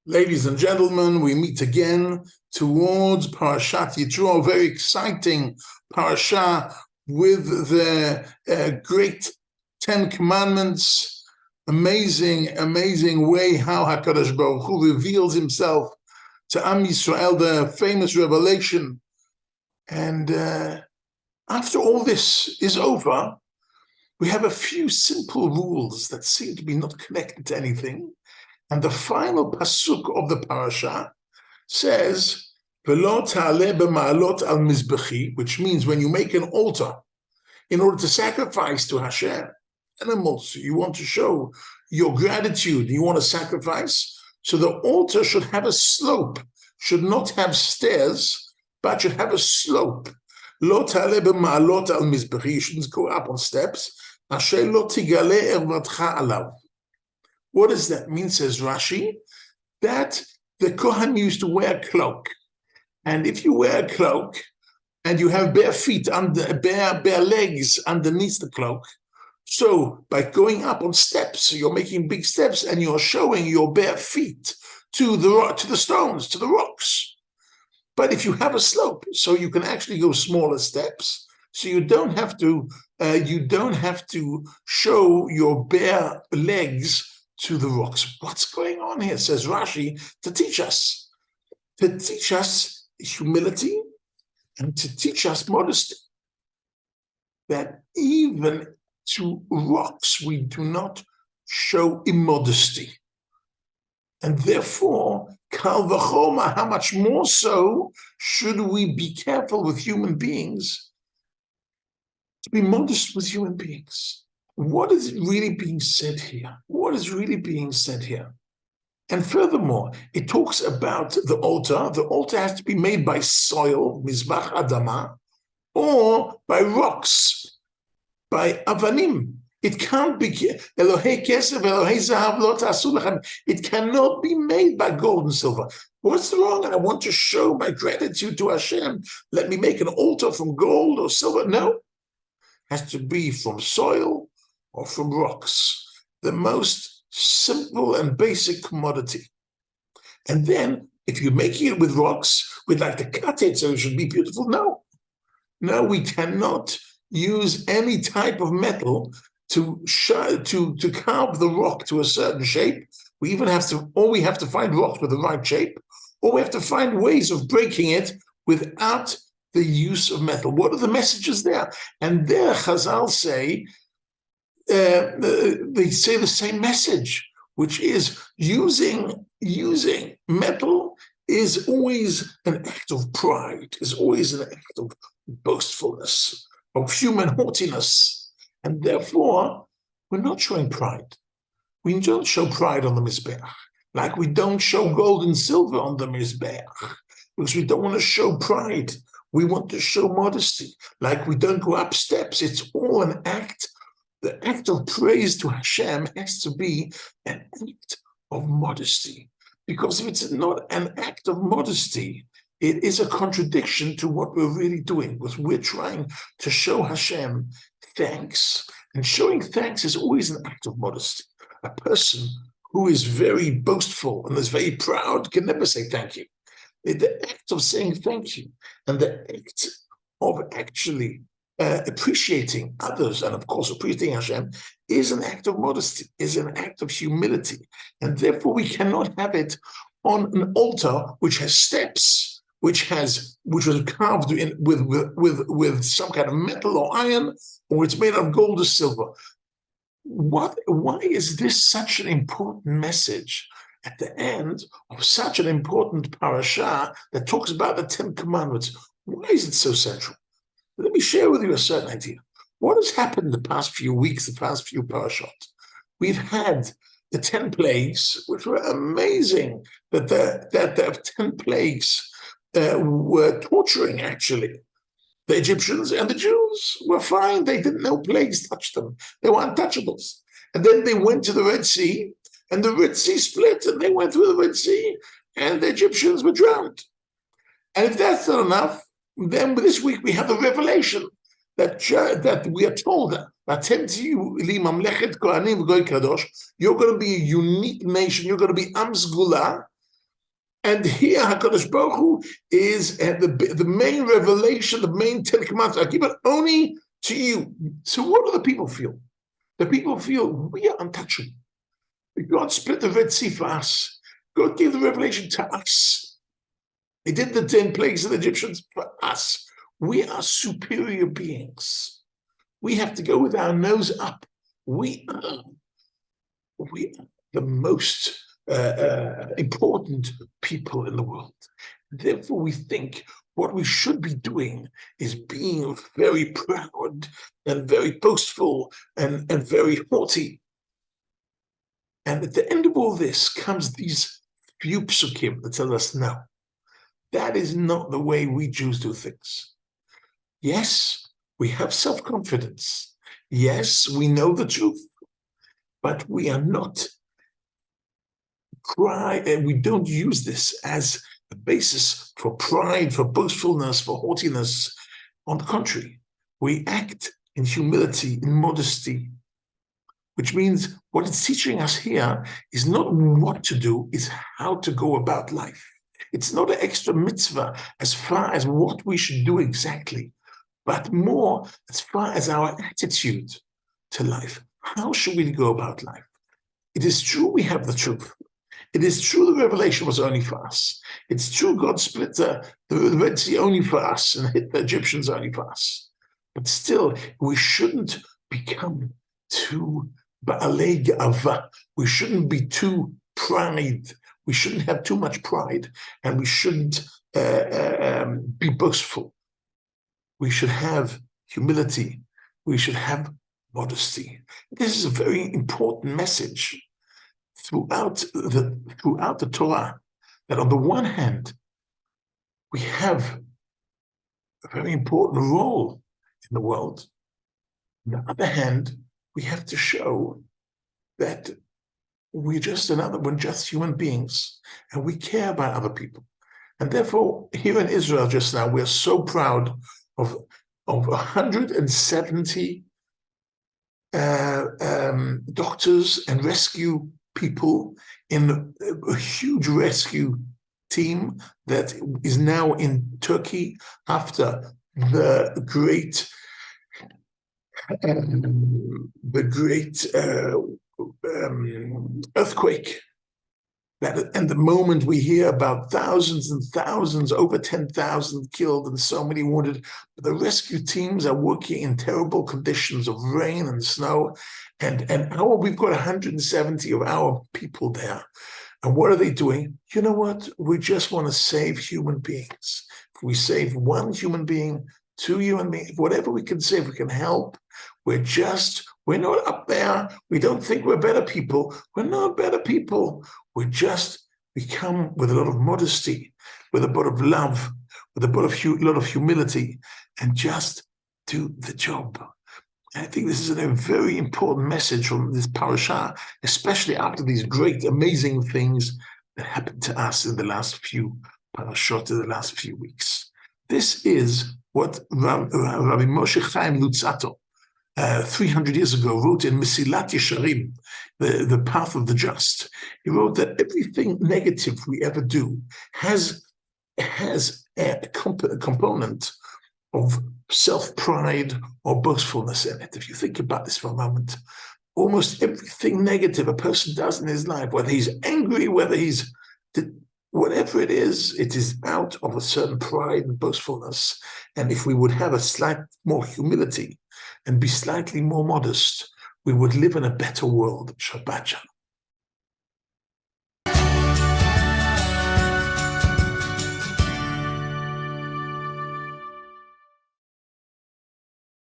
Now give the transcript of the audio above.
Ladies and gentlemen, we meet again towards Parashat Yitro, a very exciting parasha with the great Ten Commandments. Amazing way how HaKadosh Baruch Hu reveals himself to Am Yisrael, the famous revelation. And after all this is over, we have a few simple rules that seem to be not connected to anything. And the final pasuk of the parasha says, "V'lo ta'aleh b'ma'alot al mizbechi," which means when you make an altar in order to sacrifice to Hashem animals, you want to show your gratitude, you want to sacrifice, so the altar should have a slope, should not have stairs, but should have a slope. Lo ta'aleh b'ma'alot al mizbechi, you shouldn't go up on steps. Asher lo tigaleh ervatcha alav. What does that mean, says Rashi? That the Kohen used to wear a cloak. And if you wear a cloak and you have bare feet, bare legs underneath the cloak, so by going up on steps, you're making big steps and you're showing your bare feet to the stones, to the rocks. But if you have a slope, so you can actually go smaller steps, so you don't have to show your bare legs to the rocks. What's going on here, says Rashi, to teach us humility and to teach us modesty, that even to rocks we do not show immodesty. And therefore, kal v'chomer, how much more so should we be careful with human beings, to be modest with human beings. What is really being said here? What is really being said here? And furthermore, it talks about the altar. The altar has to be made by soil, mizbach adama, or by rocks, by avanim. It can't be Elohei kesef, Elohei zahav lo ta'asu lechem. It cannot be made by gold and silver. What's wrong? I want to show my gratitude to Hashem. Let me make an altar from gold or silver. No, it has to be from soil or from rocks, the most simple and basic commodity. And then, if you're making it with rocks, we'd like to cut it so it should be beautiful. No, we cannot use any type of metal to carve the rock to a certain shape. We have to find rocks with the right shape, or we have to find ways of breaking it without the use of metal. What are the messages there? And there, Chazal say, they say the same message, which is using metal is always an act of pride, is always an act of boastfulness, of human haughtiness, and therefore we're not showing pride. We don't show pride on the Mizbeach, like we don't show gold and silver on the Mizbeach, because we don't want to show pride. We want to show modesty, like we don't go up steps. It's all an act. The act of praise to Hashem has to be an act of modesty. Because if it's not an act of modesty, it is a contradiction to what we're really doing, because we're trying to show Hashem thanks. And showing thanks is always an act of modesty. A person who is very boastful and is very proud can never say thank you. The act of saying thank you and the act of actually appreciating others, and of course appreciating Hashem, is an act of modesty, is an act of humility, and therefore we cannot have it on an altar which has steps, which was carved in with some kind of metal or iron, or it's made of gold or silver. Why is this such an important message at the end of such an important parasha that talks about the Ten Commandments? Why is it so central? Let me share with you a certain idea. What has happened in the past few weeks, the past few parashot? We've had the 10 plagues, which were amazing, that the 10 plagues were torturing, actually. The Egyptians and the Jews were fine. They didn't know plagues touched them. They were untouchables. And then they went to the Red Sea, and the Red Sea split, and they went through the Red Sea, and the Egyptians were drowned. And if that's not enough, then this week we have the revelation that we are told that you're going to be a unique nation, you're going to be Am Sgula, And here HaKadosh Baruch Hu is the main revelation, the main Ten Commandments. I give it only to you. So what do the people feel? The people feel we are untouchable. God split the Red Sea for us. God gave the revelation to us. He did the 10 plagues of the Egyptians for us. We are superior beings. We have to go with our nose up. We are the most important people in the world. Therefore, we think what we should be doing is being very proud and very boastful and very haughty. And at the end of all this comes these few psukim that tell us, no, that is not the way we Jews do things. Yes, we have self-confidence. Yes, we know the truth, but we are not pride, and we don't use this as a basis for pride, for boastfulness, for haughtiness. On the contrary, we act in humility, in modesty, which means what it's teaching us here is not what to do, it's how to go about life. It's not an extra mitzvah as far as what we should do exactly, but more as far as our attitude to life. How should we go about life? It is true we have the truth. It is true the revelation was only for us. It's true God split the Red Sea only for us and hit the Egyptians only for us. But still, we shouldn't become too ba'alei ga'ava. We shouldn't be too pride. We shouldn't have too much pride, and we shouldn't be boastful. We should have humility. We should have modesty. This is a very important message throughout the Torah, that on the one hand, we have a very important role in the world. On the other hand, we have to show that we're just human beings, and we care about other people. And therefore, here in Israel just now, we're so proud of 170 doctors and rescue people in a huge rescue team that is now in Turkey after the great earthquake. And the moment we hear about thousands and thousands, over 10,000 killed and so many wounded, the rescue teams are working in terrible conditions of rain and snow. And we've got 170 of our people there. And what are they doing? You know what? We just want to save human beings. If we save one human being, 2 human beings, whatever we can save, we can help. We're not up there. We don't think we're better people. We're not better people. We come with a lot of modesty, with a lot of love, with a lot of humility, and just do the job. And I think this is a very important message from this parasha, especially after these great, amazing things that happened to us in the last few parashot, in the last few weeks. This is what Rabbi Moshe Chaim Luzzatto, 300 years ago, wrote in Mesilat Yesharim, the Path of the Just. He wrote that everything negative we ever do has a component of self-pride or boastfulness in it. If you think about this for a moment, almost everything negative a person does in his life, whether he's angry, whatever it is out of a certain pride and boastfulness. And if we would have a slight more humility and be slightly more modest, we would live in a better world. Shabbat Shalom.